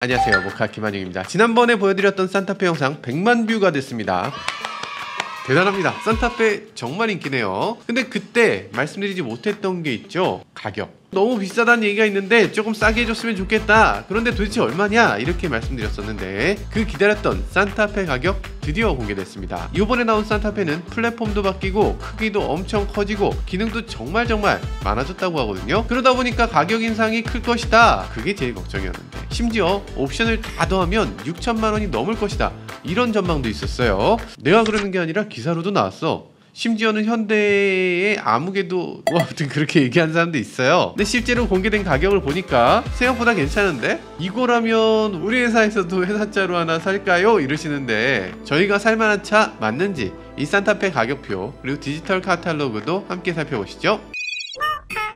안녕하세요, 모카 김한용입니다. 지난번에 보여드렸던 산타페 영상 100만 뷰가 됐습니다. 대단합니다. 산타페 정말 인기네요. 근데 그때 말씀드리지 못했던 게 있죠. 가격. 너무 비싸다는 얘기가 있는데 조금 싸게 해줬으면 좋겠다. 그런데 도대체 얼마냐? 이렇게 말씀드렸었는데 그 기다렸던 산타페 가격 드디어 공개됐습니다. 이번에 나온 산타페는 플랫폼도 바뀌고 크기도 엄청 커지고 기능도 정말 많아졌다고 하거든요. 그러다 보니까 가격 인상이 클 것이다. 그게 제일 걱정이었는데 심지어 옵션을 다 더하면 6천만 원이 넘을 것이다. 이런 전망도 있었어요. 내가 그러는 게 아니라 기사로도 나왔어. 심지어는 현대의 아무개도 아무튼 그렇게 얘기하는 사람도 있어요. 근데 실제로 공개된 가격을 보니까 생각보다 괜찮은데? 이거라면 우리 회사에서도 회사차로 하나 살까요? 이러시는데 저희가 살만한 차 맞는지 이 산타페 가격표 그리고 디지털 카탈로그도 함께 살펴보시죠.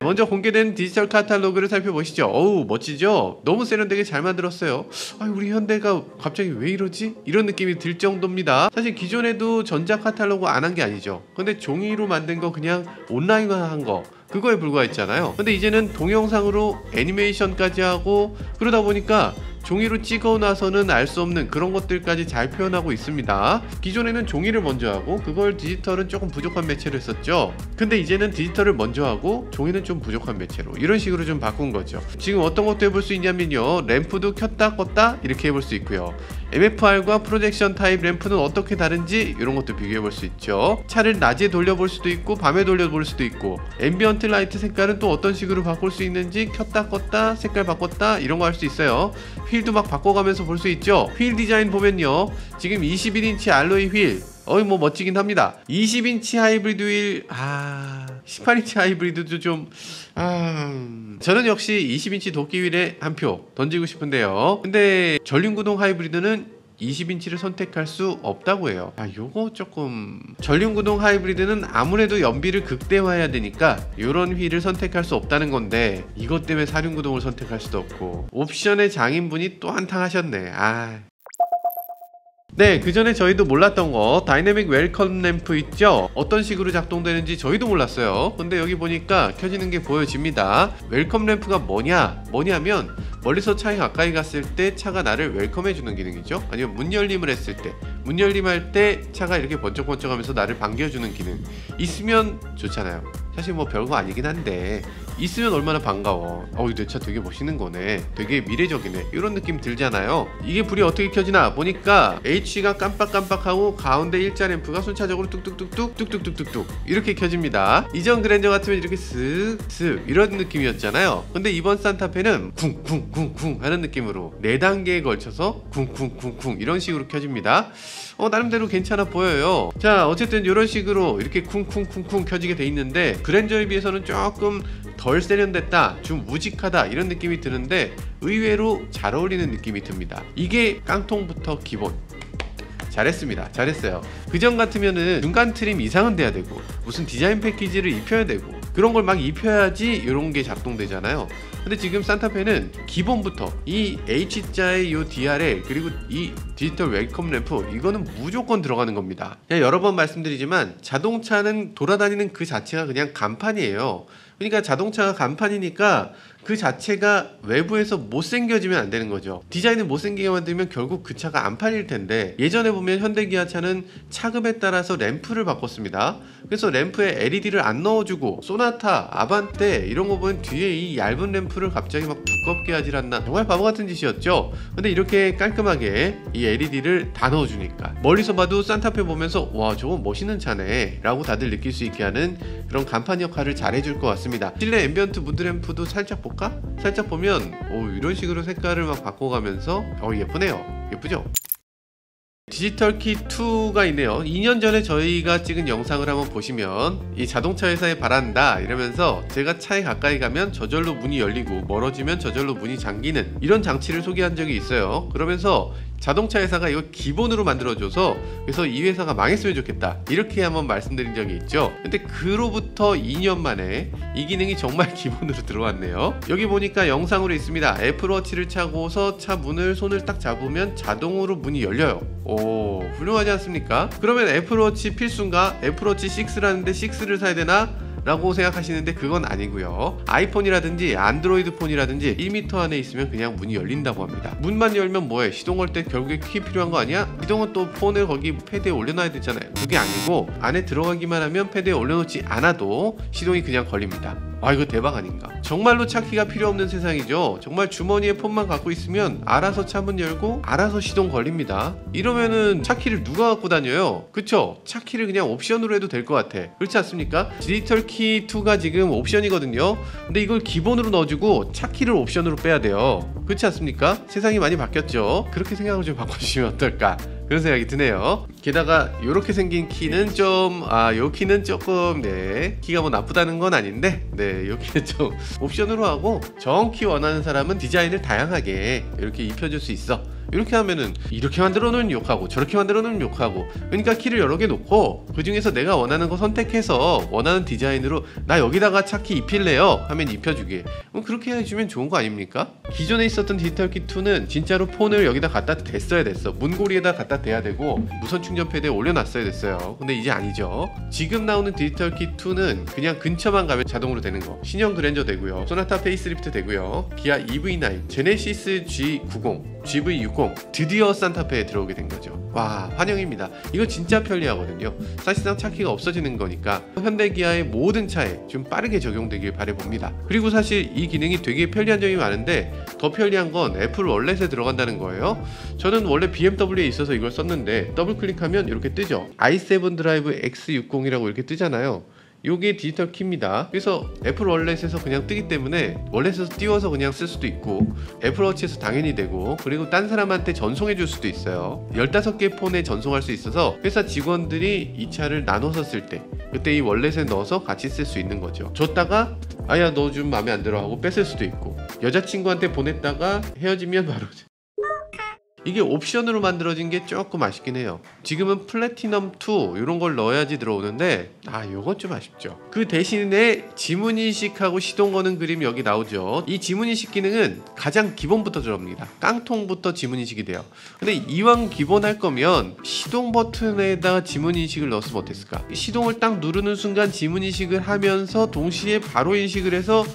먼저 공개된 디지털 카탈로그를 살펴보시죠. 어우 멋지죠? 너무 세련되게 잘 만들었어요. 우리 현대가 갑자기 왜 이러지? 이런 느낌이 들 정도입니다. 사실 기존에도 전자 카탈로그 안 한 게 아니죠. 근데 종이로 만든 거 그냥 온라인화한 거 그거에 불과했잖아요. 근데 이제는 동영상으로 애니메이션까지 하고 그러다 보니까 종이로 찍어 나서는 알 수 없는 그런 것들까지 잘 표현하고 있습니다. 기존에는 종이를 먼저 하고 그걸 디지털은 조금 부족한 매체로 했었죠. 근데 이제는 디지털을 먼저 하고 종이는 좀 부족한 매체로 이런 식으로 좀 바꾼 거죠. 지금 어떤 것도 해볼 수 있냐면요, 램프도 켰다 껐다 이렇게 해볼 수 있고요, MFR과 프로젝션 타입 램프는 어떻게 다른지 이런 것도 비교해 볼 수 있죠. 차를 낮에 돌려볼 수도 있고 밤에 돌려볼 수도 있고, 앰비언트 라이트 색깔은 또 어떤 식으로 바꿀 수 있는지 켰다 껐다 색깔 바꿨다 이런 거 할 수 있어요. 휠도 막 바꿔가면서 볼 수 있죠. 휠 디자인 보면요, 지금 21인치 알로이 휠 뭐 멋지긴 합니다. 20인치 하이브리드 휠 18인치 하이브리드도 좀 저는 역시 20인치 도끼 휠에 한 표 던지고 싶은데요. 근데 전륜구동 하이브리드는 20인치를 선택할 수 없다고 해요. 요거 조금 전륜구동 하이브리드는 아무래도 연비를 극대화해야 되니까 요런 휠을 선택할 수 없다는 건데 이것 때문에 사륜구동을 선택할 수도 없고 옵션의 장인분이 또 한탕 하셨네. 네, 그 전에 저희도 몰랐던 거 다이내믹 웰컴 램프 있죠? 어떤 식으로 작동되는지 저희도 몰랐어요. 근데 여기 보니까 켜지는 게 보여집니다. 웰컴 램프가 뭐냐면 멀리서 차에 가까이 갔을 때 차가 나를 웰컴해 주는 기능이죠. 아니면 문 열림을 했을 때 문 열림할 때 차가 이렇게 번쩍번쩍 하면서 나를 반겨주는 기능 있으면 좋잖아요. 사실 뭐 별거 아니긴 한데 있으면 얼마나 반가워. 내 차 되게 멋있는 거네, 되게 미래적이네, 이런 느낌 들잖아요. 이게 불이 어떻게 켜지나 보니까 H가 깜빡깜빡하고 가운데 일자 램프가 순차적으로 뚝뚝뚝뚝 이렇게 켜집니다. 이전 그랜저 같으면 이렇게 슥슥 이런 느낌이었잖아요. 근데 이번 산타페는 쿵쿵쿵쿵 하는 느낌으로 4단계에 걸쳐서 쿵쿵쿵쿵 이런 식으로 켜집니다. 나름대로 괜찮아 보여요. 자, 어쨌든 이런 식으로 이렇게 쿵쿵쿵쿵 켜지게 돼 있는데 그랜저에 비해서는 조금 덜 세련됐다, 좀 무직하다 이런 느낌이 드는데 의외로 잘 어울리는 느낌이 듭니다. 이게 깡통부터 기본 잘했습니다. 잘했어요. 그전 같으면은 중간 트림 이상은 돼야 되고 무슨 디자인 패키지를 입혀야 되고 그런 걸 막 입혀야지 이런 게 작동되잖아요. 근데 지금 산타페는 기본부터 이 H자의 요 DRL 그리고 이 디지털 웰컴 램프 이거는 무조건 들어가는 겁니다. 여러 번 말씀드리지만 자동차는 돌아다니는 그 자체가 그냥 간판이에요. 그러니까 자동차가 간판이니까 그 자체가 외부에서 못생겨지면 안 되는 거죠. 디자인을 못생기게 만들면 결국 그 차가 안 팔릴 텐데, 예전에 보면 현대기아차는 차급에 따라서 램프를 바꿨습니다. 그래서 램프에 LED를 안 넣어주고 소나타, 아반떼 이런 거 보면 뒤에 이 얇은 램프를 갑자기 막 두껍게 하질 않나, 정말 바보 같은 짓이었죠. 근데 이렇게 깔끔하게 이 LED를 다 넣어주니까 멀리서 봐도 산타페 보면서 와 저거 멋있는 차네 라고 다들 느낄 수 있게 하는 그런 간판 역할을 잘 해줄 것 같습니다. 실내 앰비언트 무드램프도 살짝 볼까? 살짝 보면 이런 식으로 색깔을 막 바꿔가면서 예쁘네요. 예쁘죠? 디지털 키 2가 있네요. 2년 전에 저희가 찍은 영상을 한번 보시면 이 자동차 회사에 바란다 이러면서 제가 차에 가까이 가면 저절로 문이 열리고 멀어지면 저절로 문이 잠기는 이런 장치를 소개한 적이 있어요. 그러면서 자동차 회사가 이거 기본으로 만들어줘서 그래서 이 회사가 망했으면 좋겠다 이렇게 한번 말씀드린 적이 있죠. 근데 그로부터 2년 만에 이 기능이 정말 기본으로 들어왔네요. 여기 보니까 영상으로 있습니다. 애플워치를 차고서 차 문을 손을 딱 잡으면 자동으로 문이 열려요. 훌륭하지 않습니까? 그러면 애플워치 필수인가? 애플워치 6라는데 6를 사야 되나? 라고 생각하시는데 그건 아니고요. 아이폰이라든지 안드로이드 폰이라든지 1m 안에 있으면 그냥 문이 열린다고 합니다. 문만 열면 뭐해? 시동 걸 때 결국에 키 필요한 거 아니야? 시동은 또 폰을 거기 패드에 올려놔야 되잖아요. 그게 아니고 안에 들어가기만 하면 패드에 올려놓지 않아도 시동이 그냥 걸립니다. 아, 이거 대박 아닌가? 정말로 차키가 필요 없는 세상이죠. 정말 주머니에 폰만 갖고 있으면 알아서 차문 열고 알아서 시동 걸립니다. 이러면은 차키를 누가 갖고 다녀요? 그쵸? 차키를 그냥 옵션으로 해도 될 것 같아. 그렇지 않습니까? 디지털 키 2가 지금 옵션이거든요. 근데 이걸 기본으로 넣어주고 차키를 옵션으로 빼야 돼요. 그렇지 않습니까? 세상이 많이 바뀌었죠. 그렇게 생각을 좀 바꿔주시면 어떨까? 그런 생각이 드네요. 게다가 이렇게 생긴 키는 좀 요 키는 조금 키가 뭐 나쁘다는 건 아닌데 요 키는 좀 옵션으로 하고 정키 원하는 사람은 디자인을 다양하게 이렇게 입혀줄 수 있어. 이렇게 하면은 이렇게 만들어 놓으면 욕하고 저렇게 만들어 놓으면 욕하고, 그러니까 키를 여러 개 놓고 그 중에서 내가 원하는 거 선택해서 원하는 디자인으로 나 여기다가 차키 입힐래요 하면 입혀주게. 그렇게 해주면 좋은 거 아닙니까? 기존에 있었던 디지털 키 2는 진짜로 폰을 여기다 갖다 댔어야 됐어. 문고리에다 갖다 대야 되고 무선 충전 패드에 올려놨어야 됐어요. 근데 이제 아니죠. 지금 나오는 디지털 키 2는 그냥 근처만 가면 자동으로 되는 거. 신형 그랜저 되고요, 소나타 페이스리프트 되고요, 기아 EV9, 제네시스 G90, GV60 드디어 산타페에 들어오게 된 거죠. 와, 환영입니다. 이거 진짜 편리하거든요. 사실상 차키가 없어지는 거니까 현대기아의 모든 차에 좀 빠르게 적용되길 바라봅니다. 그리고 사실 이 기능이 되게 편리한 점이 많은데 더 편리한 건 애플 월렛에 들어간다는 거예요. 저는 원래 BMW에 있어서 이걸 썼는데 더블 클릭하면 이렇게 뜨죠. i7 드라이브 X60이라고 이렇게 뜨잖아요. 요게 디지털 키입니다. 그래서 애플 월렛에서 그냥 뜨기 때문에 월렛에서 띄워서 그냥 쓸 수도 있고 애플워치에서 당연히 되고, 그리고 딴 사람한테 전송해 줄 수도 있어요. 15개 폰에 전송할 수 있어서 회사 직원들이 이 차를 나눠서 쓸 때 그때 이 월렛에 넣어서 같이 쓸 수 있는 거죠. 줬다가 아야 너 좀 마음에 안 들어 하고 뺏을 수도 있고, 여자친구한테 보냈다가 헤어지면 바로 이게 옵션으로 만들어진 게 조금 아쉽긴 해요. 지금은 플래티넘 2 이런 걸 넣어야지 들어오는데 요건 좀 아쉽죠. 그 대신에 지문인식하고 시동 거는 그림 여기 나오죠. 이 지문인식 기능은 가장 기본부터 들어옵니다. 깡통부터 지문인식이 돼요. 근데 이왕 기본 할 거면 시동 버튼에다가 지문인식을 넣었으면 어땠을까? 시동을 딱 누르는 순간 지문인식을 하면서 동시에 바로 인식을 해서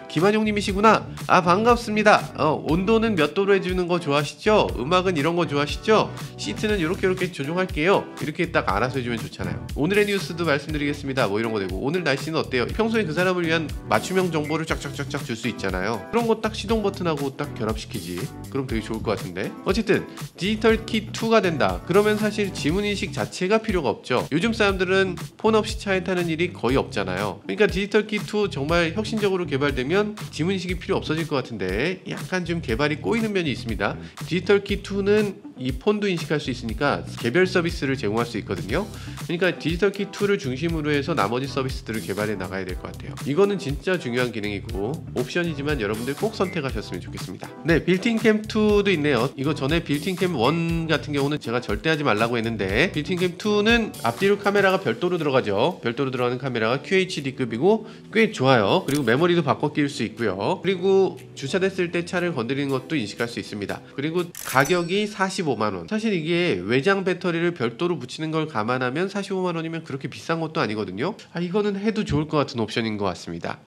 김한용님이시구나. 반갑습니다. 온도는 몇 도로 해주는 거 좋아하시죠? 음악은 이런 거 좋아하시죠? 시트는 이렇게 조정할게요. 이렇게 딱 알아서 해주면 좋잖아요. 오늘의 뉴스도 말씀드리겠습니다. 뭐 이런 거 되고, 오늘 날씨는 어때요? 평소에 그 사람을 위한 맞춤형 정보를 쫙쫙쫙쫙 줄 수 있잖아요. 그런 거 딱 시동 버튼하고 딱 결합시키지. 그럼 되게 좋을 것 같은데. 어쨌든 디지털 키 2가 된다. 그러면 사실 지문인식 자체가 필요가 없죠. 요즘 사람들은 폰 없이 차에 타는 일이 거의 없잖아요. 그러니까 디지털 키 2 정말 혁신적으로 개발되면 지문인식이 필요 없어질 것 같은데 약간 좀 개발이 꼬이는 면이 있습니다. 디지털 키 2는 이 폰도 인식할 수 있으니까 개별 서비스를 제공할 수 있거든요. 그러니까 디지털 키 2를 중심으로 해서 나머지 서비스들을 개발해 나가야 될 것 같아요. 이거는 진짜 중요한 기능이고 옵션이지만 여러분들 꼭 선택하셨으면 좋겠습니다. 네, 빌트인 캠 2도 있네요. 이거 전에 빌트인 캠 1 같은 경우는 제가 절대 하지 말라고 했는데, 빌트인 캠 2는 앞뒤로 카메라가 별도로 들어가죠. 별도로 들어가는 카메라가 QHD급이고 꽤 좋아요. 그리고 메모리도 바꿔 끼울 수 있고요. 그리고 주차됐을 때 차를 건드리는 것도 인식할 수 있습니다. 그리고 가격이 45만원. 사실 이게 외장 배터리를 별도로 붙이는 걸 감안하면 45만원이면 그렇게 비싼 것도 아니거든요. 이거는 해도 좋을 것 같은 옵션인 것 같습니다.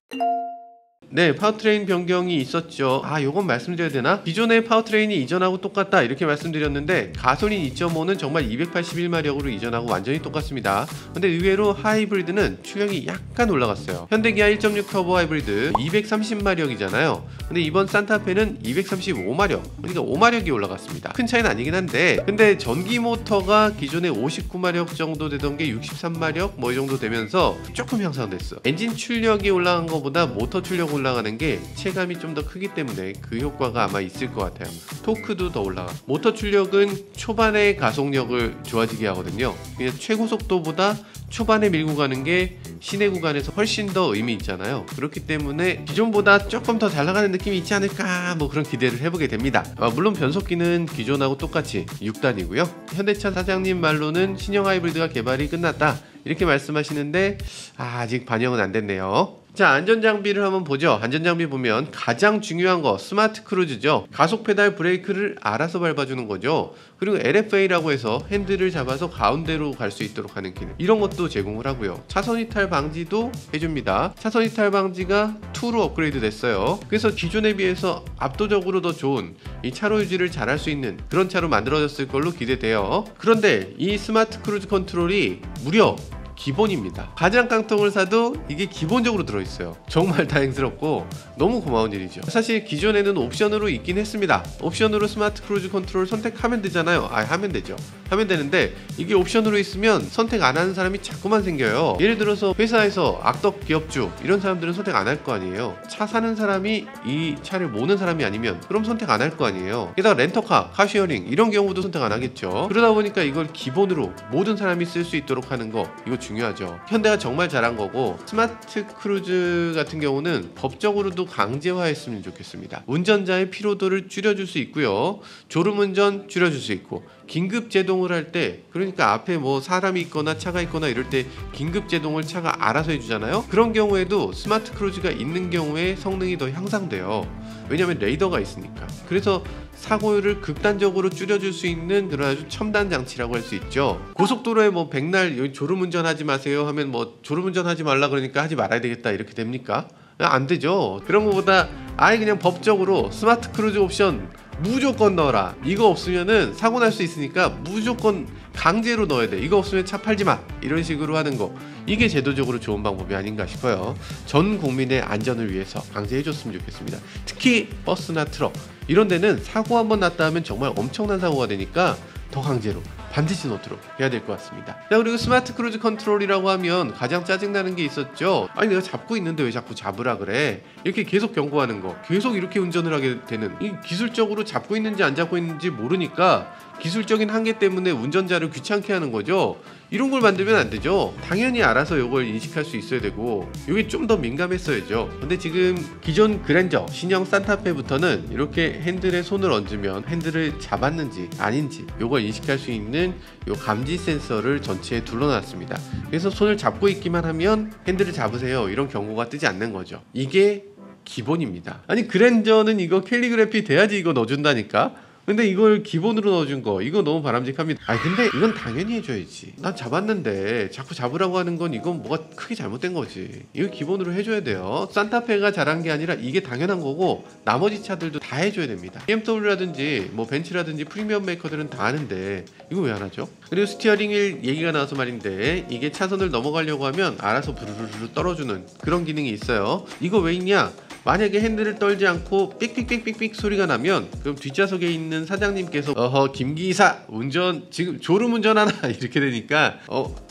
네, 파워트레인 변경이 있었죠. 요건 말씀드려야 되나? 기존의 파워트레인이 이전하고 똑같다 이렇게 말씀드렸는데, 가솔린 2.5는 정말 281마력으로 이전하고 완전히 똑같습니다. 근데 의외로 하이브리드는 출력이 약간 올라갔어요. 현대기아 1.6 터보 하이브리드 230마력이잖아요. 근데 이번 산타페는 235마력, 그러니까 5마력이 올라갔습니다. 큰 차이는 아니긴 한데, 근데 전기 모터가 기존에 59마력 정도 되던 게 63마력 뭐 이 정도 되면서 조금 향상됐어. 엔진 출력이 올라간 것보다 모터 출력 올라가는 게 체감이 좀 더 크기 때문에 그 효과가 아마 있을 것 같아요. 토크도 더 올라가. 모터 출력은 초반의 가속력을 좋아지게 하거든요. 그냥 최고 속도보다 초반에 밀고 가는 게 시내 구간에서 훨씬 더 의미 있잖아요. 그렇기 때문에 기존보다 조금 더 잘 나가는 느낌이 있지 않을까, 뭐 그런 기대를 해보게 됩니다. 물론 변속기는 기존하고 똑같이 6단이고요. 현대차 사장님 말로는 신형 하이브리드가 개발이 끝났다 이렇게 말씀하시는데 아직 반영은 안 됐네요. 자, 안전장비를 한번 보죠. 안전장비 보면 가장 중요한 거 스마트 크루즈죠. 가속 페달 브레이크를 알아서 밟아주는 거죠. 그리고 LFA라고 해서 핸들을 잡아서 가운데로 갈 수 있도록 하는 기능, 이런 것도 제공을 하고요. 차선 이탈 방지도 해줍니다. 차선 이탈 방지가 2로 업그레이드 됐어요. 그래서 기존에 비해서 압도적으로 더 좋은 이 차로 유지를 잘할 수 있는 그런 차로 만들어졌을 걸로 기대돼요. 그런데 이 스마트 크루즈 컨트롤이 무려 기본입니다. 가장 깡통을 사도 이게 기본적으로 들어있어요. 정말 다행스럽고 너무 고마운 일이죠. 사실 기존에는 옵션으로 있긴 했습니다. 옵션으로 스마트 크루즈 컨트롤 선택하면 되잖아요. 하면 되죠. 하면 되는데 이게 옵션으로 있으면 선택 안 하는 사람이 자꾸만 생겨요. 예를 들어서 회사에서 악덕 기업주 이런 사람들은 선택 안 할 거 아니에요. 차 사는 사람이 이 차를 모는 사람이 아니면 그럼 선택 안 할 거 아니에요. 게다가 렌터카, 카쉐어링 이런 경우도 선택 안 하겠죠. 그러다 보니까 이걸 기본으로 모든 사람이 쓸 수 있도록 하는 거, 이거 중요하죠. 현대가 정말 잘한 거고, 스마트 크루즈 같은 경우는 법적으로도 강제화했으면 좋겠습니다. 운전자의 피로도를 줄여줄 수 있고요. 졸음운전 줄여줄 수 있고, 긴급 제동을 할 때, 그러니까 앞에 뭐 사람이 있거나 차가 있거나 이럴 때 긴급 제동을 차가 알아서 해주잖아요. 그런 경우에도 스마트 크루즈가 있는 경우에 성능이 더 향상돼요. 왜냐면 레이더가 있으니까. 그래서 사고율을 극단적으로 줄여줄 수 있는 그런 아주 첨단 장치라고 할 수 있죠. 고속도로에 뭐 백날 졸음운전 하지 마세요 하면 뭐 졸음운전 하지 말라 그러니까 하지 말아야 되겠다 이렇게 됩니까? 안 되죠. 그런 것보다 아예 그냥 법적으로 스마트 크루즈 옵션 무조건 넣어라. 이거 없으면은 사고 날 수 있으니까 무조건 강제로 넣어야 돼. 이거 없으면 차 팔지 마. 이런 식으로 하는 거, 이게 제도적으로 좋은 방법이 아닌가 싶어요. 전 국민의 안전을 위해서 강제해줬으면 좋겠습니다. 특히 버스나 트럭 이런 데는 사고 한번 났다 하면 정말 엄청난 사고가 되니까 더 강제로 반드시 넣도록 해야 될 것 같습니다. 자, 그리고 스마트 크루즈 컨트롤이라고 하면 가장 짜증나는 게 있었죠. 아니 내가 잡고 있는데 왜 자꾸 잡으라 그래, 이렇게 계속 경고하는 거, 계속 이렇게 운전을 하게 되는, 이 기술적으로 잡고 있는지 안 잡고 있는지 모르니까 기술적인 한계 때문에 운전자를 귀찮게 하는 거죠. 이런 걸 만들면 안 되죠. 당연히 알아서 이걸 인식할 수 있어야 되고, 이게 좀 더 민감했어야죠. 근데 지금 기존 그랜저, 신형 산타페부터는 이렇게 핸들에 손을 얹으면 핸들을 잡았는지 아닌지 요걸 인식할 수 있는 요 감지 센서를 전체에 둘러놨습니다. 그래서 손을 잡고 있기만 하면 핸들을 잡으세요 이런 경고가 뜨지 않는 거죠. 이게 기본입니다. 아니 그랜저는 이거 캘리그래피 돼야지 이거 넣어준다니까. 근데 이걸 기본으로 넣어준 거, 이거 너무 바람직합니다. 근데 이건 당연히 해줘야지. 난 잡았는데 자꾸 잡으라고 하는 건 이건 뭐가 크게 잘못된 거지. 이거 기본으로 해줘야 돼요. 산타페가 잘한 게 아니라 이게 당연한 거고, 나머지 차들도 다 해줘야 됩니다. BMW라든지 뭐 벤츠라든지 프리미엄 메이커들은 다 하는데 이거 왜 안 하죠? 그리고 스티어링 휠 얘기가 나와서 말인데, 이게 차선을 넘어가려고 하면 알아서 부르르르 떨어주는 그런 기능이 있어요. 이거 왜 있냐? 만약에 핸들을 떨지 않고 삑삑삑삑삑 소리가 나면 그럼 뒷좌석에 있는 사장님께서 김기사 운전 지금 졸음운전하나 이렇게 되니까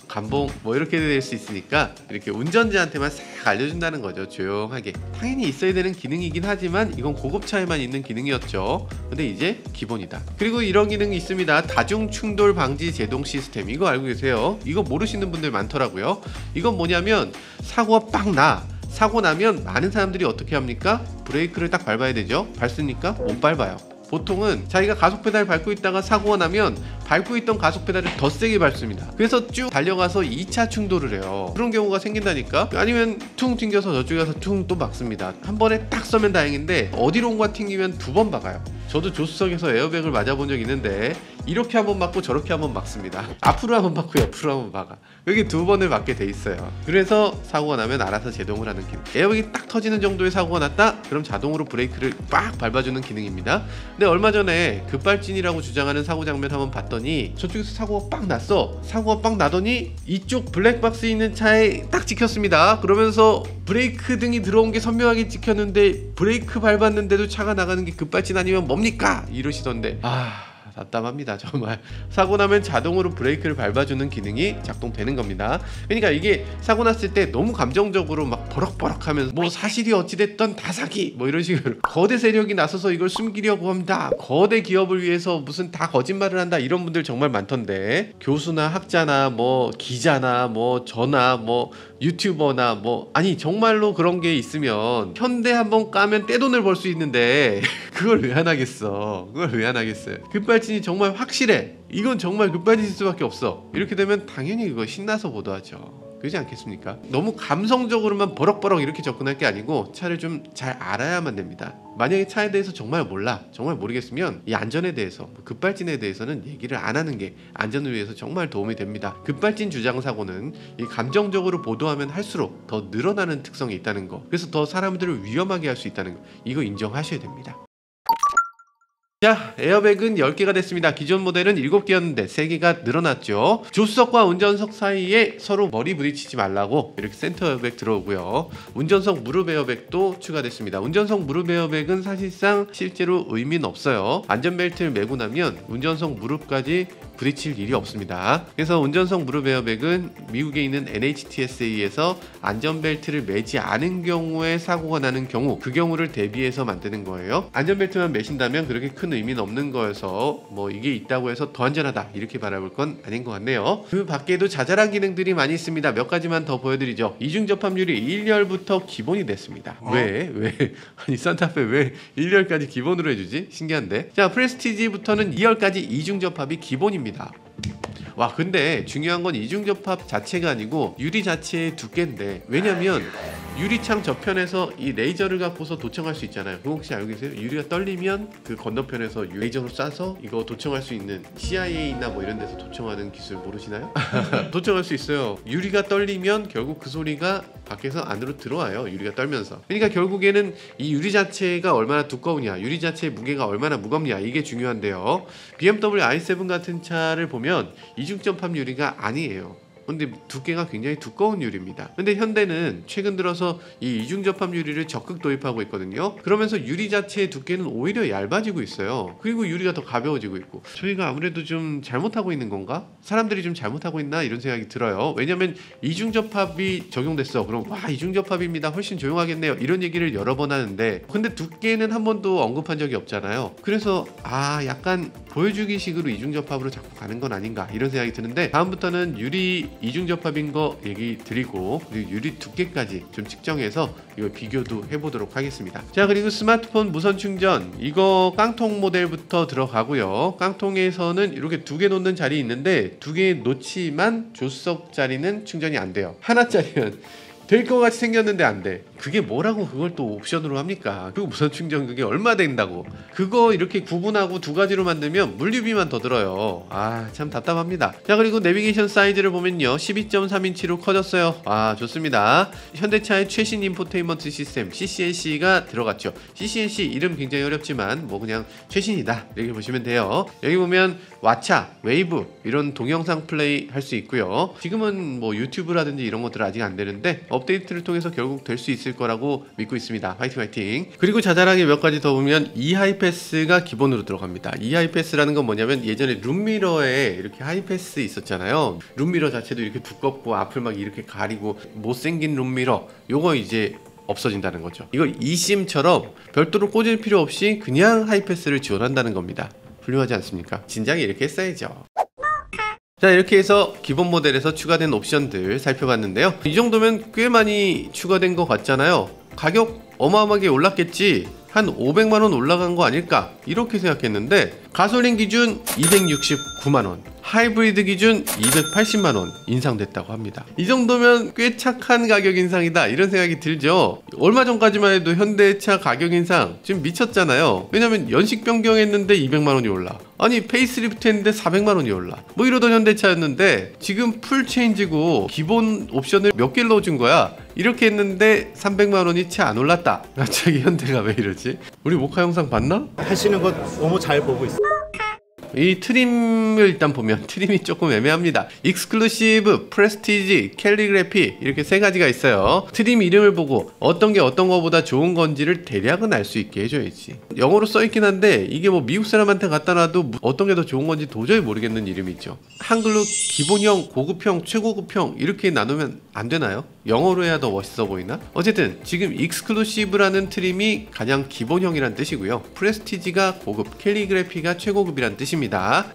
감봉 뭐 이렇게 될 수 있으니까 이렇게 운전자한테만 싹 알려준다는 거죠. 조용하게. 당연히 있어야 되는 기능이긴 하지만 이건 고급차에만 있는 기능이었죠. 근데 이제 기본이다. 그리고 이런 기능이 있습니다. 다중 충돌 방지 제동 시스템. 이거 알고 계세요? 이거 모르시는 분들 많더라고요. 이건 뭐냐면 사고가 빡 나. 사고 나면 많은 사람들이 어떻게 합니까? 브레이크를 딱 밟아야 되죠. 밟습니까? 못 밟아요. 보통은 자기가 가속 페달 밟고 있다가 사고가 나면 밟고 있던 가속 페달을 더 세게 밟습니다. 그래서 쭉 달려가서 2차 충돌을 해요. 그런 경우가 생긴다니까. 아니면 퉁 튕겨서 저쪽에 가서 퉁 또 막습니다. 한 번에 딱 쏘면 다행인데 어디론가 튕기면 2번 박아요. 저도 조수석에서 에어백을 맞아본 적 있는데 이렇게 한번 맞고 저렇게 한번 막습니다. 앞으로 한번 맞고 옆으로 한번 막아. 여기 2번을 맞게 돼 있어요. 그래서 사고가 나면 알아서 제동을 하는 기능. 에어백이 딱 터지는 정도의 사고가 났다? 그럼 자동으로 브레이크를 빡 밟아주는 기능입니다. 근데 얼마 전에 급발진이라고 주장하는 사고 장면 한번 봤더니 저쪽에서 사고가 빡 났어. 사고가 빡 나더니 이쪽 블랙박스 있는 차에 딱 찍혔습니다. 그러면서 브레이크 등이 들어온 게 선명하게 찍혔는데 브레이크 밟았는데도 차가 나가는 게 급발진 아니면 뭡니까? 이러시던데 답답합니다. 정말. 사고 나면 자동으로 브레이크를 밟아주는 기능이 작동되는 겁니다. 그러니까 이게 사고 났을 때 너무 감정적으로 막 버럭버럭 하면서 뭐 사실이 어찌됐던 다 사기 뭐 이런 식으로 거대 세력이 나서서 이걸 숨기려고 합니다. 거대 기업을 위해서 무슨 다 거짓말을 한다 이런 분들 정말 많던데, 교수나 학자나 뭐 기자나 뭐 저나 뭐 유튜버나 뭐 아니 정말로 그런 게 있으면 현대 한번 까면 떼돈을 벌 수 있는데 그걸 왜 안 하겠어. 그걸 왜 안 하겠어요. 급발진이 정말 확실해. 이건 정말 급발진일 수밖에 없어. 이렇게 되면 당연히 그거 신나서 보도하죠. 그렇지 않겠습니까? 너무 감성적으로만 버럭버럭 이렇게 접근할 게 아니고 차를 좀 잘 알아야만 됩니다. 만약에 차에 대해서 정말 몰라, 정말 모르겠으면 이 안전에 대해서, 급발진에 대해서는 얘기를 안 하는 게 안전을 위해서 정말 도움이 됩니다. 급발진 주장 사고는 이 감정적으로 보도하면 할수록 더 늘어나는 특성이 있다는 거, 그래서 더 사람들을 위험하게 할 수 있다는 거, 이거 인정하셔야 됩니다. 자, 에어백은 10개가 됐습니다. 기존 모델은 7개였는데 3개가 늘어났죠. 조수석과 운전석 사이에 서로 머리 부딪히지 말라고 이렇게 센터 에어백 들어오고요. 운전석 무릎 에어백도 추가됐습니다. 운전석 무릎 에어백은 사실상 실제로 의미는 없어요. 안전벨트를 매고 나면 운전석 무릎까지 부딪힐 일이 없습니다. 그래서 운전석 무릎 에어백은 미국에 있는 NHTSA에서 안전벨트를 매지 않은 경우에 사고가 나는 경우, 그 경우를 대비해서 만드는 거예요. 안전벨트만 매신다면 그렇게 큰 의미는 없는 거여서 뭐 이게 있다고 해서 더 안전하다 이렇게 바라볼 건 아닌 것 같네요. 그 밖에도 자잘한 기능들이 많이 있습니다. 몇 가지만 더 보여드리죠. 이중 접합률이 1열부터 기본이 됐습니다. 왜? 아니 산타페 왜 1열까지 기본으로 해주지? 신기한데. 자, 프레스티지부터는 2열까지 이중 접합이 기본입니다. 와, 근데 중요한 건 이중 접합 자체가 아니고 유리 자체의 두께인데, 왜냐면 유리창 저편에서 이 레이저를 갖고서 도청할 수 있잖아요. 그거 혹시 알고 계세요? 유리가 떨리면 그 건너편에서 레이저로 쏴서 이거 도청할 수 있는, CIA나 뭐 이런 데서 도청하는 기술 모르시나요? 도청할 수 있어요. 유리가 떨리면 결국 그 소리가 밖에서 안으로 들어와요. 유리가 떨면서. 그러니까 결국에는 이 유리 자체가 얼마나 두꺼우냐, 유리 자체의 무게가 얼마나 무겁냐, 이게 중요한데요. BMW i7 같은 차를 보면 이중 접합 유리가 아니에요. 근데 두께가 굉장히 두꺼운 유리입니다. 근데 현대는 최근 들어서 이 이중 접합 유리를 적극 도입하고 있거든요. 그러면서 유리 자체의 두께는 오히려 얇아지고 있어요. 그리고 유리가 더 가벼워지고 있고, 저희가 아무래도 좀 잘못하고 있는 건가? 사람들이 좀 잘못하고 있나? 이런 생각이 들어요. 왜냐면 이중 접합이 적용됐어. 그럼 와, 이중 접합입니다, 훨씬 조용하겠네요, 이런 얘기를 여러 번 하는데, 근데 두께는 한 번도 언급한 적이 없잖아요. 그래서 약간 보여주기 식으로 이중 접합으로 자꾸 가는 건 아닌가, 이런 생각이 드는데, 다음부터는 유리 이중 접합인 거 얘기 드리고, 그리고 유리 두께까지 좀 측정해서 이거 비교도 해보도록 하겠습니다. 자, 그리고 스마트폰 무선 충전, 이거 깡통 모델부터 들어가고요. 깡통에서는 이렇게 2개 놓는 자리 있는데 2개 놓지만 조수석 자리는 충전이 안 돼요. 하나짜리면 될 것 같이 생겼는데 안 돼. 그게 뭐라고 그걸 또 옵션으로 합니까? 그리고 무선 충전 그게 얼마 된다고. 그거 이렇게 구분하고 2가지로 만들면 물류비만 더 들어요. 참 답답합니다. 자, 그리고 내비게이션 사이즈를 보면요, 12.3인치로 커졌어요. 좋습니다. 현대차의 최신 인포테인먼트 시스템 CCNC가 들어갔죠. CCNC 이름 굉장히 어렵지만 뭐 그냥 최신이다 이렇게 보시면 돼요. 여기 보면 왓챠, 웨이브 이런 동영상 플레이 할 수 있고요. 지금은 뭐 유튜브라든지 이런 것들 아직 안 되는데 업데이트를 통해서 결국 될 수 있을 거라고 믿고 있습니다. 화이팅. 그리고 자잘하게 몇 가지 더 보면 eHiPass가 기본으로 들어갑니다. eHiPass라는 건 뭐냐면, 예전에 룸미러에 이렇게 하이패스 있었잖아요. 룸미러 자체도 이렇게 두껍고 앞을 막 이렇게 가리고 못생긴 룸미러, 요거 이제 없어진다는 거죠. 이걸 eSIM처럼 별도로 꽂을 필요 없이 그냥 하이패스를 지원한다는 겁니다. 훌륭하지 않습니까? 진작에 이렇게 했어야죠. 자, 이렇게 해서 기본 모델에서 추가된 옵션들 살펴봤는데요. 이 정도면 꽤 많이 추가된 것 같잖아요. 가격 어마어마하게 올랐겠지, 한 500만원 올라간 거 아닐까 이렇게 생각했는데, 가솔린 기준 269만원, 하이브리드 기준 280만원 인상됐다고 합니다. 이 정도면 꽤 착한 가격 인상이다 이런 생각이 들죠. 얼마 전까지만 해도 현대차 가격 인상 지금 미쳤잖아요. 왜냐면 연식 변경했는데 200만원이 올라, 아니 페이스리프트 했는데 400만원이 올라, 뭐 이러던 현대차였는데 지금 풀 체인지고 기본 옵션을 몇 개를 넣어준 거야. 이렇게 했는데 300만원이 채 안 올랐다. 갑자기 현대가 왜 이러지? 우리 모카 영상 봤나? 하시는 거 너무 잘 보고 있어요. 이 트림을 일단 보면 트림이 조금 애매합니다. 익스클루시브, 프레스티지, 캘리그래피 이렇게 3가지가 있어요. 트림 이름을 보고 어떤 게 어떤 거보다 좋은 건지를 대략은 알 수 있게 해줘야지. 영어로 써있긴 한데 이게 뭐 미국 사람한테 갖다 놔도 어떤 게 더 좋은 건지 도저히 모르겠는 이름이 있죠. 한글로 기본형, 고급형, 최고급형 이렇게 나누면 안 되나요? 영어로 해야 더 멋있어 보이나? 어쨌든 지금 익스클루시브라는 트림이 가장 기본형이란 뜻이고요. 프레스티지가 고급, 캘리그래피가 최고급이란 뜻입니다.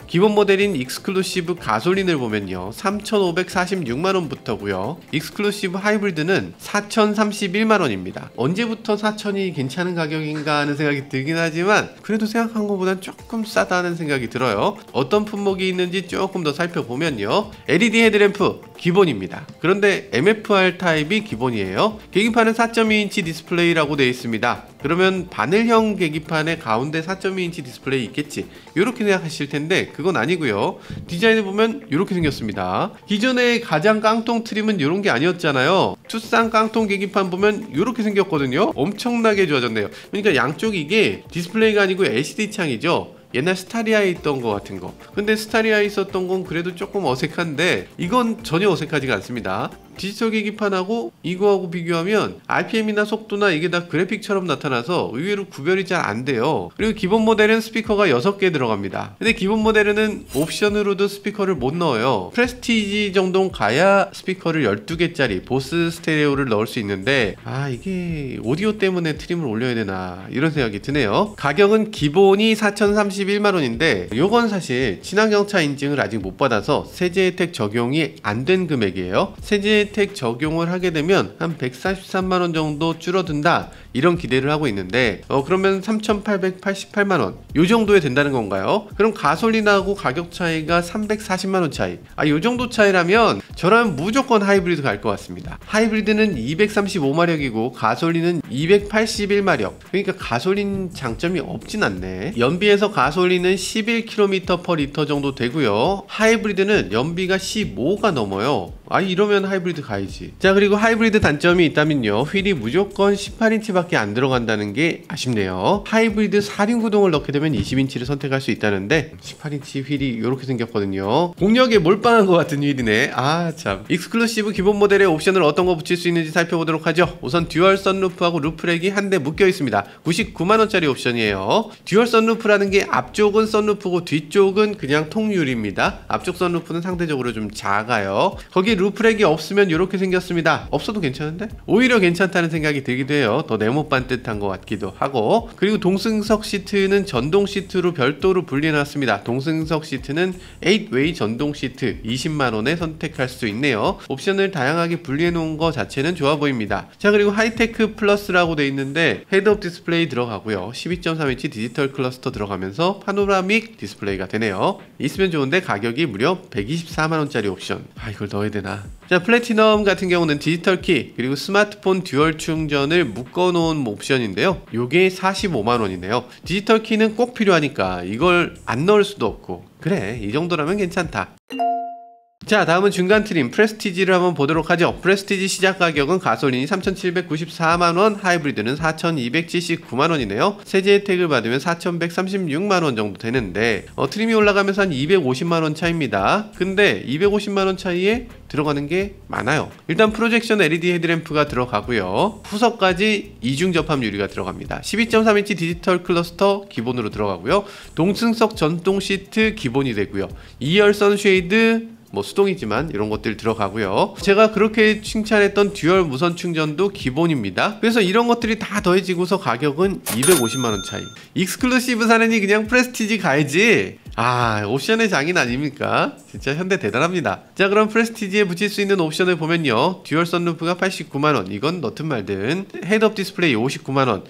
기본 모델인 익스클루시브 가솔린을 보면요, 3,546만원부터고요. 익스클루시브 하이브리드는 4,031만원입니다. 언제부터 4,000이 괜찮은 가격인가 하는 생각이 들긴 하지만 그래도 생각한 것보단 조금 싸다는 생각이 들어요. 어떤 품목이 있는지 조금 더 살펴보면요, LED 헤드램프 기본입니다. 그런데 MFR 타입이 기본이에요. 계기판은 4.2인치 디스플레이라고 되어 있습니다. 그러면 바늘형 계기판에 가운데 4.2인치 디스플레이 있겠지, 이렇게 생각하실 텐데 그건 아니고요. 디자인을 보면 이렇게 생겼습니다. 기존의 가장 깡통 트림은 이런 게 아니었잖아요. 투싼 깡통 계기판 보면 이렇게 생겼거든요. 엄청나게 좋아졌네요. 그러니까 양쪽 이게 디스플레이가 아니고 LCD 창이죠. 옛날 스타리아에 있던 거 같은 거. 근데 스타리아에 있었던 건 그래도 조금 어색한데 이건 전혀 어색하지가 않습니다. 디지털 계기판하고 이거하고 비교하면 RPM이나 속도나 이게 다 그래픽처럼 나타나서 의외로 구별이 잘 안 돼요. 그리고 기본 모델은 스피커가 6개 들어갑니다. 근데 기본 모델은 옵션으로도 스피커를 못 넣어요. 프레스티지 정도는 가야 스피커를 12개짜리 보스 스테레오를 넣을 수 있는데 이게 오디오 때문에 트림을 올려야 되나 이런 생각이 드네요. 가격은 기본이 4,031만원인데 요건 사실 친환경차 인증을 아직 못 받아서 세제 혜택 적용이 안 된 금액이에요. 세제 혜택 적용을 하게 되면 한 143만원 정도 줄어든다, 이런 기대를 하고 있는데 그러면 3,888만원 요 정도에 된다는 건가요? 그럼 가솔린하고 가격 차이가 340만원 차이, 요 정도 차이라면 저라면 무조건 하이브리드 갈 것 같습니다. 하이브리드는 235마력이고 가솔린은 281마력, 그러니까 가솔린 장점이 없진 않네. 연비에서 가솔린은 11km/L 정도 되고요. 하이브리드는 연비가 15가 넘어요. 이러면 하이브리드 가야지. 자, 그리고 하이브리드 단점이 있다면요, 휠이 무조건 18인치밖에 안 들어간다는 게 아쉽네요. 하이브리드 4륜 구동을 넣게 되면 20인치를 선택할 수 있다는데 18인치 휠이 이렇게 생겼거든요. 공력에 몰빵한 것 같은 휠이네. 참. 익스클루시브 기본 모델의 옵션을 어떤 거 붙일 수 있는지 살펴보도록 하죠. 우선 듀얼 선루프하고 루프렉이 한 대 묶여 있습니다. 99만원짜리 옵션이에요. 듀얼 선루프라는 게 앞쪽은 선루프고 뒤쪽은 그냥 통유리입니다. 앞쪽 선루프는 상대적으로 좀 작아요. 거기 루프렉이 없으면 이렇게 생겼습니다. 없어도 괜찮은데? 오히려 괜찮다는 생각이 들기도 해요. 더 네모 반듯한 것 같기도 하고. 그리고 동승석 시트는 전동 시트로 별도로 분리해놨습니다. 동승석 시트는 8웨이 전동 시트 20만원에 선택할 수 있네요. 옵션을 다양하게 분리해 놓은 것 자체는 좋아 보입니다. 자, 그리고 하이테크 플러스라고 되어 있는데 헤드업 디스플레이 들어가고요. 12.3인치 디지털 클러스터 들어가면서 파노라믹 디스플레이가 되네요. 있으면 좋은데 가격이 무려 124만원짜리 옵션. 이걸 넣어야 되나? 자, 플래티넘 같은 경우는 디지털 키 그리고 스마트폰 듀얼 충전을 묶어 놓은 옵션인데요. 요게 45만원이네요. 디지털 키는 꼭 필요하니까 이걸 안 넣을 수도 없고, 그래, 이 정도라면 괜찮다. 자, 다음은 중간 트림 프레스티지를 한번 보도록 하죠. 프레스티지 시작 가격은 가솔린이 3,794만원, 하이브리드는 4,279만원이네요. 세제 혜택을 받으면 4,136만원 정도 되는데 트림이 올라가면서 한 250만원 차이입니다. 근데 250만원 차이에 들어가는 게 많아요. 일단 프로젝션 LED 헤드램프가 들어가고요. 후석까지 이중 접합 유리가 들어갑니다. 12.3인치 디지털 클러스터 기본으로 들어가고요. 동승석 전동 시트 기본이 되고요. 2열 선쉐이드 수동이지만 이런 것들 들어가고요. 제가 그렇게 칭찬했던 듀얼 무선 충전도 기본입니다. 그래서 이런 것들이 다 더해지고서 가격은 250만원 차이. 익스클루시브 사느니 그냥 프레스티지 가야지. 옵션의 장인 아닙니까? 진짜 현대 대단합니다. 자, 그럼 프레스티지에 붙일 수 있는 옵션을 보면요, 듀얼 선루프가 89만원, 이건 넣든 말든. 헤드업 디스플레이 59만원,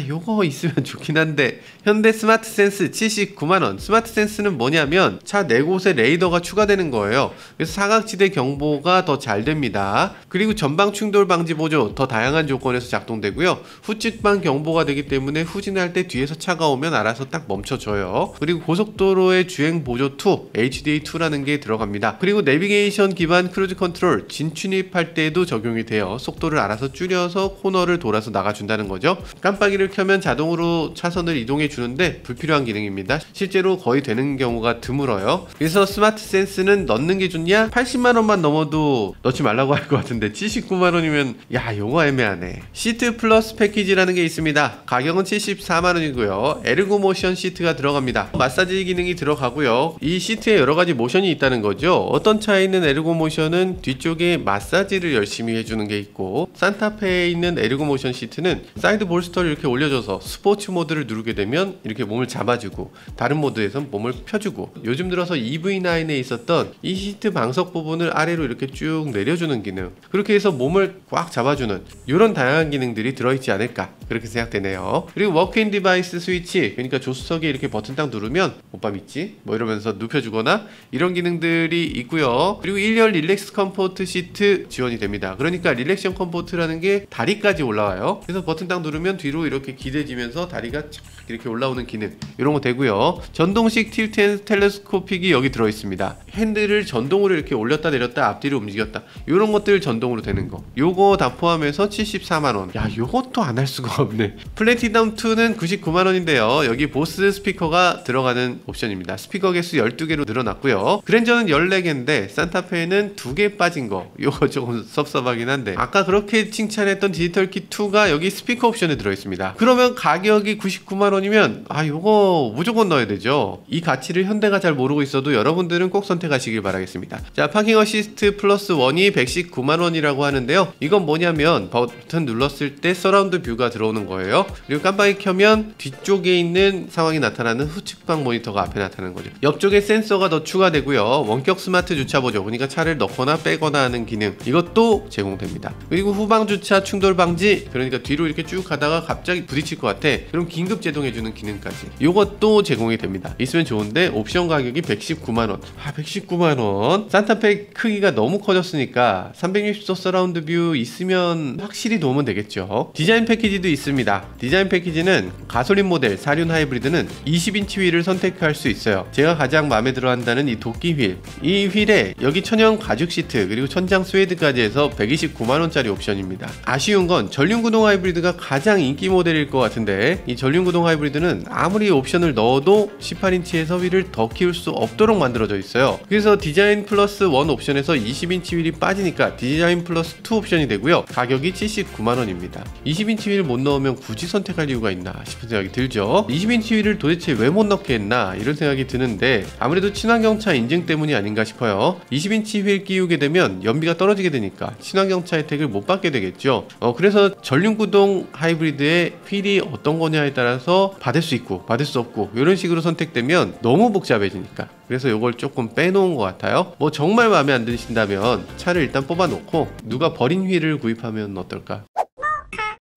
요거 있으면 좋긴 한데. 현대 스마트 센스 79만원. 스마트 센스는 뭐냐면 차 4곳에 레이더가 추가되는 거예요. 그래서 사각지대 경보가 더 잘 됩니다. 그리고 전방 충돌 방지 보조 더 다양한 조건에서 작동되고요. 후측방 경보가 되기 때문에 후진할 때 뒤에서 차가 오면 알아서 딱 멈춰줘요. 그리고 고속도로의 주행 보조 2 HDA2라는 게 들어갑니다. 그리고 내비게이션 기반 크루즈 컨트롤 진출입할 때에도 적용이 돼요. 속도를 알아서 줄여서 코너를 돌아서 나가준다는 거죠. 깜빡이를 켜면 자동으로 차선을 이동해 주는데 불필요한 기능입니다. 실제로 거의 되는 경우가 드물어요. 그래서 스마트 센스는 넣는 게 좋냐? 80만원만 넘어도 넣지 말라고 할 것 같은데 79만원이면 요거 애매하네. 시트 플러스 패키지라는 게 있습니다. 가격은 74만원이고요 에르고 모션 시트가 들어갑니다. 마사지 기능이 들어가고요. 이 시트에 여러가지 모션이 있다는 거죠. 어떤 차에 있는 에르고 모션은 뒤쪽에 마사지를 열심히 해주는 게 있고, 산타페에 있는 에르고 모션 시트는 사이드 볼스터를 이렇게 올려줘서 스포츠 모드를 누르게 되면 이렇게 몸을 잡아주고, 다른 모드에선 몸을 펴주고, 요즘 들어서 EV9에 있었던 이 시트 방석 부분을 아래로 이렇게 쭉 내려주는 기능, 그렇게 해서 몸을 꽉 잡아주는 이런 다양한 기능들이 들어있지 않을까. 그렇게 생각되네요. 그리고 워크인 디바이스 스위치, 그러니까 조수석에 이렇게 버튼 딱 누르면 오빠 믿지? 뭐 이러면서 눕혀주거나 이런 기능들이 있고요. 그리고 1열 릴렉스 컴포트 시트 지원이 됩니다. 그러니까 릴렉션 컴포트라는 게 다리까지 올라와요. 그래서 버튼 딱 누르면 뒤로 이렇게 기대지면서 다리가 쫙 이렇게 올라오는 기능, 이런 거 되고요. 전동식 틸트 앤 텔레스코픽이 여기 들어있습니다. 핸들을 전동으로 이렇게 올렸다 내렸다 앞뒤로 움직였다, 이런 것들 전동으로 되는 거, 요거 다 포함해서 74만원. 야, 요것도 안 할 수가 없네. 플래티넘 2는 99만원인데요 여기 보스 스피커가 들어가는 옵션입니다. 스피커 개수 12개로 늘어났고요. 그랜저는 14개인데 산타페는 2개 빠진 거, 요거 조금 섭섭하긴 한데, 아까 그렇게 칭찬했던 디지털키 2가 여기 스피커 옵션에 들어있습니다. 그러면 가격이 99만원이면 요거 무조건 넣어야 되죠. 이 가치를 현대가 잘 모르고 있어도 여러분들은 꼭 선택하시길 바라겠습니다. 자, 파킹 어시스트 플러스 1이 119만원이라고 하는데요, 이건 뭐냐면 버튼 눌렀을 때 서라운드 뷰가 들어오는 거예요. 그리고 깜빡이 켜면 뒤쪽에 있는 상황이 나타나는 후측방 모니터가 앞에 나타나는 거죠. 옆쪽에 센서가 더 추가되고요. 원격 스마트 주차 보조, 그러니까 차를 넣거나 빼거나 하는 기능, 이것도 제공됩니다. 그리고 후방 주차 충돌 방지, 그러니까 뒤로 이렇게 쭉 가다가 갑자기 부딪힐 것 같아, 그럼 긴급 제동해주는 기능까지, 이것도 제공이 됩니다. 있으면 좋은데 옵션 가격이 119만원. 119만원. 산타페 크기가 너무 커졌으니까 360도 서라운드 뷰 있으면 확실히 도움은 되겠죠. 디자인 패키지도 있습니다. 디자인 패키지는 가솔린 모델 4륜 하이브리드는 20인치 휠을 선택할 수 있어요. 제가 가장 마음에 들어 한다는 이 도끼 휠, 이 휠에 여기 천연 가죽 시트 그리고 천장 스웨드까지 해서 129만원짜리 옵션입니다. 아쉬운 건 전륜구동 하이브리드가 가장 인기 모델일 것 같은데, 이 전륜구동 하이브리드는 아무리 옵션을 넣어도 18인치에서 휠을 더 키울 수 없도록 만들어져 있어요. 그래서 디자인 플러스 1 옵션에서 20인치 휠이 빠지니까 디자인 플러스 2 옵션이 되고요. 가격이 79만원입니다. 20인치 휠을 못 넣으면 굳이 선택할 이유가 있나 싶은 생각이 들죠. 20인치 휠을 도대체 왜 못 넣게 했나 이런 생각이 드는데, 아무래도 친환경차 인증 때문이 아닌가 싶어요. 20인치 휠 끼우게 되면 연비가 떨어지게 되니까 친환경차 혜택을 못 받게 되겠죠. 그래서 전륜구동 하이브리드의 휠이 어떤 거냐에 따라서 받을 수 있고 받을 수 없고 이런 식으로 선택되면 너무 복잡해지니까, 그래서 이걸 조금 빼놓은 것 같아요. 뭐 정말 마음에 안 드신다면 차를 일단 뽑아 놓고 누가 버린 휠을 구입하면 어떨까?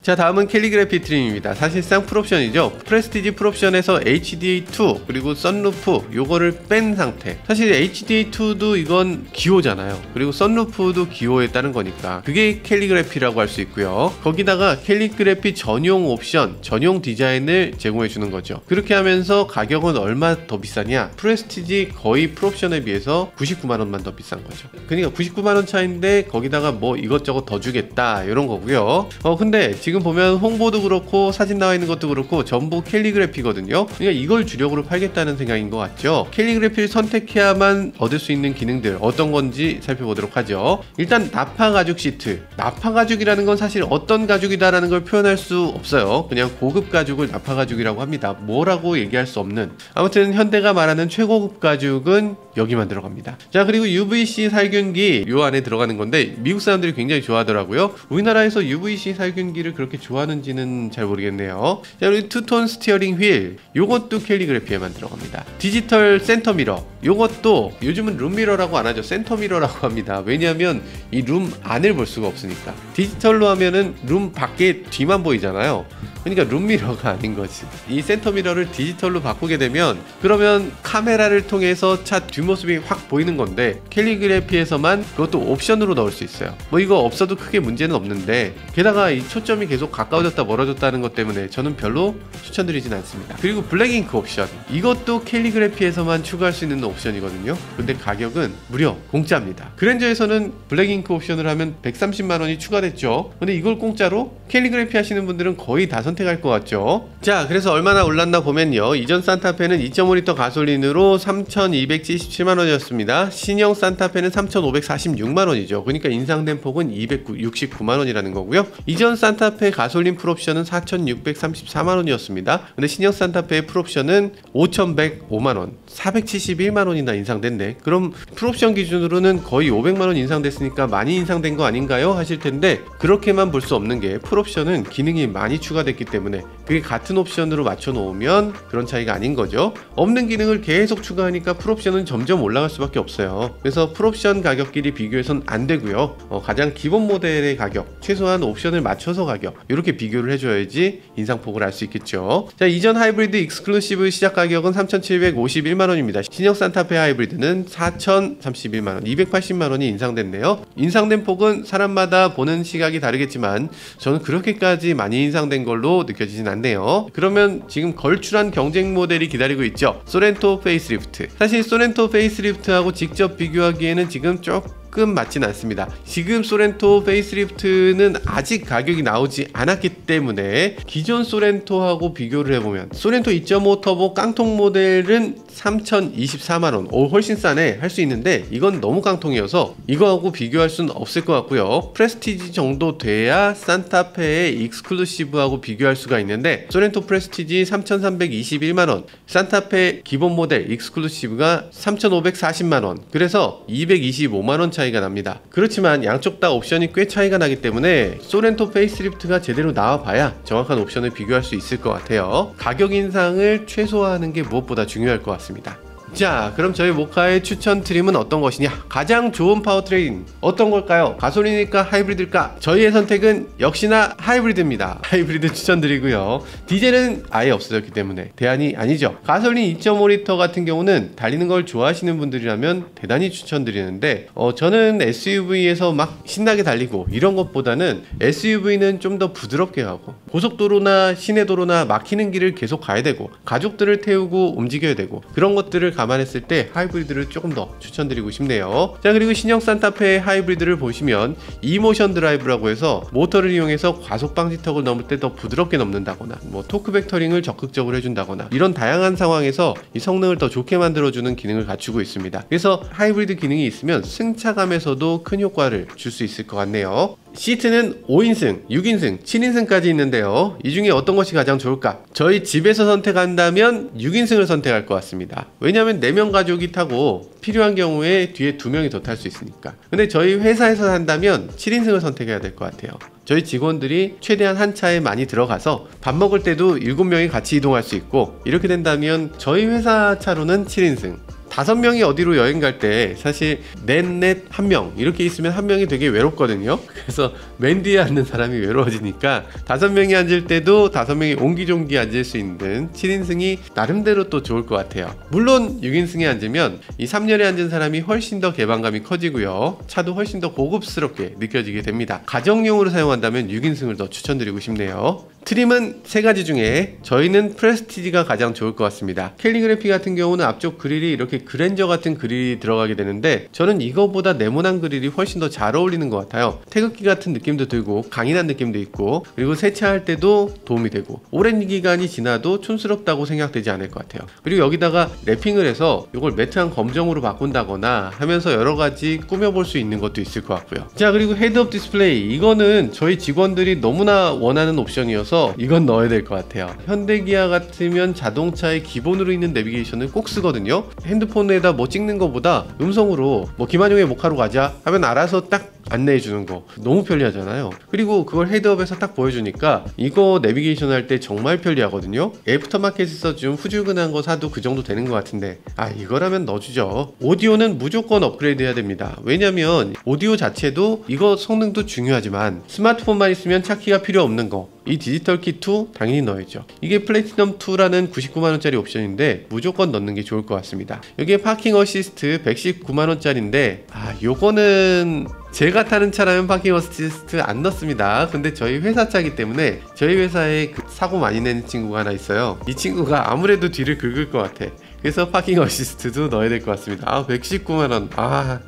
자, 다음은 캘리그래피 트림입니다. 사실상 풀옵션이죠. 프레스티지 풀옵션에서 HDA2 그리고 썬루프 요거를 뺀 상태. 사실 HDA2도 이건 기호잖아요. 그리고 썬루프도 기호에 따른 거니까 그게 캘리그래피라고 할 수 있고요. 거기다가 캘리그래피 전용 옵션, 전용 디자인을 제공해 주는 거죠. 그렇게 하면서 가격은 얼마 더 비싸냐? 프레스티지 거의 풀옵션에 비해서 99만원만 더 비싼 거죠. 그러니까 99만원 차인데 거기다가 뭐 이것저것 더 주겠다 이런 거고요. 근데 지금 보면 홍보도 그렇고 사진 나와 있는 것도 그렇고 전부 캘리그래피거든요. 그러니까 이걸 주력으로 팔겠다는 생각인 것 같죠. 캘리그래피를 선택해야만 얻을 수 있는 기능들 어떤 건지 살펴보도록 하죠. 일단 나파 가죽 시트. 나파 가죽이라는 건 사실 어떤 가죽이다라는 걸 표현할 수 없어요. 그냥 고급 가죽을 나파 가죽이라고 합니다. 뭐라고 얘기할 수 없는. 아무튼 현대가 말하는 최고급 가죽은 여기만 들어갑니다. 자, 그리고 UVC 살균기 요 안에 들어가는 건데 미국 사람들이 굉장히 좋아하더라고요. 우리나라에서 UVC 살균기를 그렇게 좋아하는지는 잘 모르겠네요. 자, 그리고 투톤 스티어링 휠 요것도 캘리그래피에만 들어갑니다. 디지털 센터 미러 요것도 요즘은 룸미러라고 안 하죠. 센터 미러라고 합니다. 왜냐하면 이 룸 안을 볼 수가 없으니까. 디지털로 하면은 룸 밖에 뒤만 보이잖아요. 그러니까 룸미러가 아닌 거지. 이 센터 미러를 디지털로 바꾸게 되면 그러면 카메라를 통해서 차 뒷모습이 확 보이는 건데 캘리그래피에서만 그것도 옵션으로 넣을 수 있어요. 뭐 이거 없어도 크게 문제는 없는데, 게다가 이 초점이 계속 가까워졌다 멀어졌다는 것 때문에 저는 별로 추천드리진 않습니다. 그리고 블랙잉크 옵션 이것도 캘리그래피에서만 추가할 수 있는 옵션이거든요. 근데 가격은 무려 공짜입니다. 그랜저에서는 블랙잉크 옵션을 하면 130만원이 추가됐죠. 근데 이걸 공짜로 캘리그래피 하시는 분들은 거의 다 선택할 것 같죠. 자, 그래서 얼마나 올랐나 보면요, 이전 산타페는 2.5리터 가솔린으로 3,277만원이었습니다. 신형 산타페는 3,546만원이죠. 그러니까 인상된 폭은 269만원이라는 거고요. 이전 산타페 가솔린 풀옵션은 4,634만원이었습니다. 근데 신형 산타페의 풀옵션은 5,105만원, 471만원이나 인상됐네. 그럼 풀옵션 기준으로는 거의 500만원 인상됐으니까 많이 인상된 거 아닌가요? 하실 텐데 그렇게만 볼 수 없는 게 풀옵션은 기능이 많이 추가됐기 때문에 그게 같은 옵션으로 맞춰 놓으면 그런 차이가 아닌 거죠. 없는 기능을 계속 추가하니까 풀옵션은 점점 올라갈 수밖에 없어요. 그래서 풀옵션 가격끼리 비교해선 안 되고요. 가장 기본 모델의 가격, 최소한 옵션을 맞춰서 가격, 이렇게 비교를 해줘야지 인상폭을 알 수 있겠죠. 자, 이전 하이브리드 익스클루시브 시작 가격은 3,751만원입니다. 신형 산타페 하이브리드는 4,031만원, 280만원이 인상됐네요. 인상된 폭은 사람마다 보는 시각이 다르겠지만 저는 그렇게까지 많이 인상된 걸로 느껴지진 않네요. 그러면 지금 걸출한 경쟁 모델이 기다리고 있죠. 소렌토 페이스리프트. 사실 소렌토 페이스리프트하고 직접 비교하기에는 지금 조금 맞진 않습니다. 지금 소렌토 페이스리프트는 아직 가격이 나오지 않았기 때문에 기존 소렌토하고 비교를 해보면 소렌토 2.5 터보 깡통 모델은 3,024만원, 훨씬 싸네 할 수 있는데 이건 너무 깡통이어서 이거하고 비교할 수는 없을 것 같고요. 프레스티지 정도 돼야 산타페의 익스클루시브하고 비교할 수가 있는데 소렌토 프레스티지 3,321만원, 산타페 기본 모델 익스클루시브가 3,540만원, 그래서 225만원 차이가 납니다. 그렇지만 양쪽 다 옵션이 꽤 차이가 나기 때문에 소렌토 페이스리프트가 제대로 나와봐야 정확한 옵션을 비교할 수 있을 것 같아요. 가격 인상을 최소화하는 게 무엇보다 중요할 것 같습니다. 자, 그럼 저희 모카의 추천 트림은 어떤 것이냐? 가장 좋은 파워트레인 어떤 걸까요? 가솔린일까 하이브리드일까? 저희의 선택은 역시나 하이브리드입니다. 하이브리드 추천드리고요. 디젤은 아예 없어졌기 때문에 대안이 아니죠. 가솔린 2.5L 같은 경우는 달리는 걸 좋아하시는 분들이라면 대단히 추천드리는데 저는 SUV에서 막 신나게 달리고 이런 것보다는 SUV는 좀 더 부드럽게 가고 고속도로나 시내도로나 막히는 길을 계속 가야 되고 가족들을 태우고 움직여야 되고 그런 것들을 감안했을 때 하이브리드를 조금 더 추천드리고 싶네요. 자, 그리고 신형 산타페 하이브리드를 보시면 이모션 드라이브라고 해서 모터를 이용해서 과속 방지턱을 넘을 때 더 부드럽게 넘는다거나 토크 벡터링을 적극적으로 해준다거나 이런 다양한 상황에서 이 성능을 더 좋게 만들어주는 기능을 갖추고 있습니다. 그래서 하이브리드 기능이 있으면 승차감에서도 큰 효과를 줄 수 있을 것 같네요. 시트는 5인승, 6인승, 7인승까지 있는데요. 이 중에 어떤 것이 가장 좋을까? 저희 집에서 선택한다면 6인승을 선택할 것 같습니다. 왜냐하면 4명 가족이 타고 필요한 경우에 뒤에 2명이 더 탈 수 있으니까. 근데 저희 회사에서 한다면 7인승을 선택해야 될 것 같아요. 저희 직원들이 최대한 한 차에 많이 들어가서 밥 먹을 때도 7명이 같이 이동할 수 있고 이렇게 된다면 저희 회사 차로는 7인승, 5명이 어디로 여행 갈 때 사실 넷 1명 이렇게 있으면 1명이 되게 외롭거든요. 그래서 맨 뒤에 앉는 사람이 외로워지니까 5명이 앉을 때도 5명이 옹기종기 앉을 수 있는 7인승이 나름대로 또 좋을 것 같아요. 물론 6인승에 앉으면 이 3열에 앉은 사람이 훨씬 더 개방감이 커지고요. 차도 훨씬 더 고급스럽게 느껴지게 됩니다. 가정용으로 사용한다면 6인승을 더 추천드리고 싶네요. 트림은 3가지 중에 저희는 프레스티지가 가장 좋을 것 같습니다. 캘리그래피 같은 경우는 앞쪽 그릴이 이렇게 그랜저 같은 그릴이 들어가게 되는데 저는 이거보다 네모난 그릴이 훨씬 더 잘 어울리는 것 같아요. 태극기 같은 느낌도 들고 강인한 느낌도 있고 그리고 세차할 때도 도움이 되고 오랜 기간이 지나도 촌스럽다고 생각되지 않을 것 같아요. 그리고 여기다가 랩핑을 해서 이걸 매트한 검정으로 바꾼다거나 하면서 여러가지 꾸며볼 수 있는 것도 있을 것 같고요. 자, 그리고 헤드업 디스플레이, 이거는 저희 직원들이 너무나 원하는 옵션이어서 이건 넣어야 될 것 같아요. 현대기아 같으면 자동차에 기본으로 있는 내비게이션을 꼭 쓰거든요. 핸드폰에다 뭐 찍는 것보다 음성으로 김한용의 모카로 가자 하면 알아서 딱 안내해 주는 거 너무 편리하잖아요. 그리고 그걸 헤드업에서 딱 보여주니까 이거 내비게이션 할 때 정말 편리하거든요. 애프터마켓에서 좀 후줄근한 거 사도 그 정도 되는 것 같은데 이거라면 넣어주죠. 오디오는 무조건 업그레이드 해야 됩니다. 왜냐면 오디오 자체도 이거 성능도 중요하지만 스마트폰만 있으면 찾기가 필요 없는 거, 이 디지털 키 2 당연히 넣어야죠. 이게 플래티넘 2라는 99만원짜리 옵션인데 무조건 넣는 게 좋을 것 같습니다. 여기에 파킹 어시스트 119만원짜리인데 요거는 제가 타는 차라면 파킹 어시스트 안 넣습니다. 근데 저희 회사 차기 때문에 저희 회사에 사고 많이 내는 친구가 하나 있어요. 이 친구가 아무래도 뒤를 긁을 것 같아. 그래서 파킹 어시스트도 넣어야 될 것 같습니다. 119만원.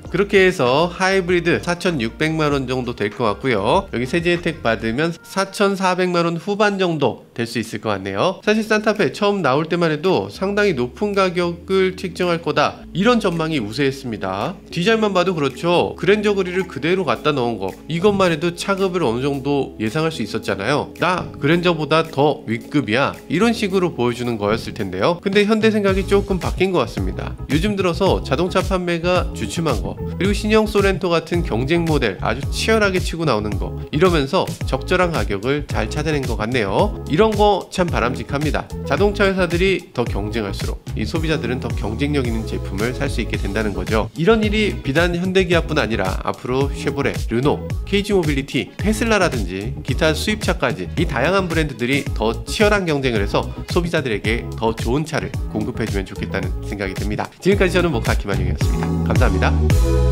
그렇게 해서 하이브리드 4,600만원 정도 될 것 같고요. 여기 세제 혜택 받으면 4,400만원 후반 정도 될 수 있을 것 같네요. 사실 산타페 처음 나올 때만 해도 상당히 높은 가격을 책정할 거다, 이런 전망이 우세했습니다. 디자인만 봐도 그렇죠. 그랜저 그릴을 그대로 갖다 넣은 거, 이것만 해도 차급을 어느 정도 예상할 수 있었잖아요. 나 그랜저보다 더 윗급이야, 이런 식으로 보여주는 거였을 텐데요. 근데 현대 생각이 조금 조금 바뀐 것 같습니다. 요즘 들어서 자동차 판매가 주춤한 거, 그리고 신형 소렌토 같은 경쟁 모델 아주 치열하게 치고 나오는 거, 이러면서 적절한 가격을 잘 찾아낸 것 같네요. 이런 거 참 바람직합니다. 자동차 회사들이 더 경쟁할수록 이 소비자들은 더 경쟁력 있는 제품을 살 수 있게 된다는 거죠. 이런 일이 비단 현대기아뿐 아니라 앞으로 쉐보레, 르노, KG 모빌리티, 테슬라라든지 기타 수입차까지 이 다양한 브랜드들이 더 치열한 경쟁을 해서 소비자들에게 더 좋은 차를 공급해주면 좋겠다는 생각이 듭니다. 지금까지 저는 모카 김한용이었습니다. 감사합니다.